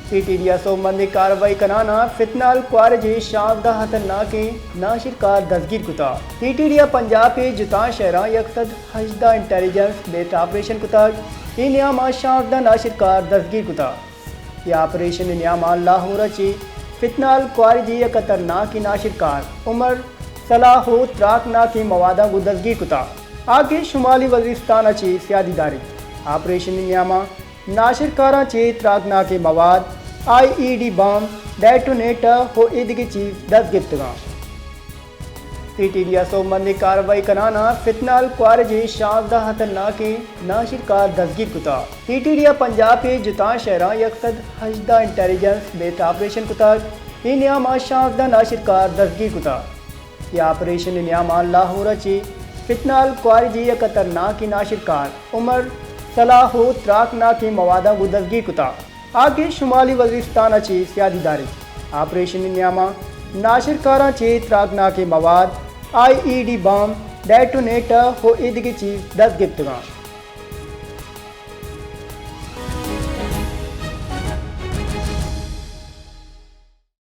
पीटीडिया सोमंदी कार्रवाई कराना फितनाल क्वारजी शावदा खतरनाक नाशिरकार दसगीर कुता पीटीडिया पंजाब के जुता शहरा यकसद हजदा इंटेलिजेंस बेस्ड ऑपरेशन कुता नियामा शावदा नाशिरकार दसगीर कुता यह ऑपरेशन नियामा लाहौर ची फितनाल क्वारजी खतरनाक नाशिरकार उमर सलाहो त्राकना की मवादा को दसगीर कुता आगे शुमाली वजीरिस्तान ची सियादीदारी ऑपरेशन नियामा नाशिरकारा चे त्राकना के मवाद IED बम डेटोनेटर हो इदगी चीज दस्तगिरतगा पीटीडिया सोमंदी कार्रवाई कराना फितनाल क्वारजी शावदा खतरनाक नाशिरकार दसगीर कुता पीटीडिया पंजाब के जुता शहरा यकसद हजदा इंटेलिजेंस बेस्ड ऑपरेशन कुता नियामा शावदा नाशिरकार दसगीर कुता यह ऑपरेशन नियामा लाहौर ची फितनाल क्वारजी खतरनाक नाशिरकार उमर सलाहो त्राकना की मवादा को दसगीर कुता आगे शुमाली वजीरिस्तान ची सियादीदारी ऑपरेशन नियामा नाशिरकारा चे त्राकना के मवाद IED बम डेटोनेटर हो इदगी चीज दस्तगिरतगा।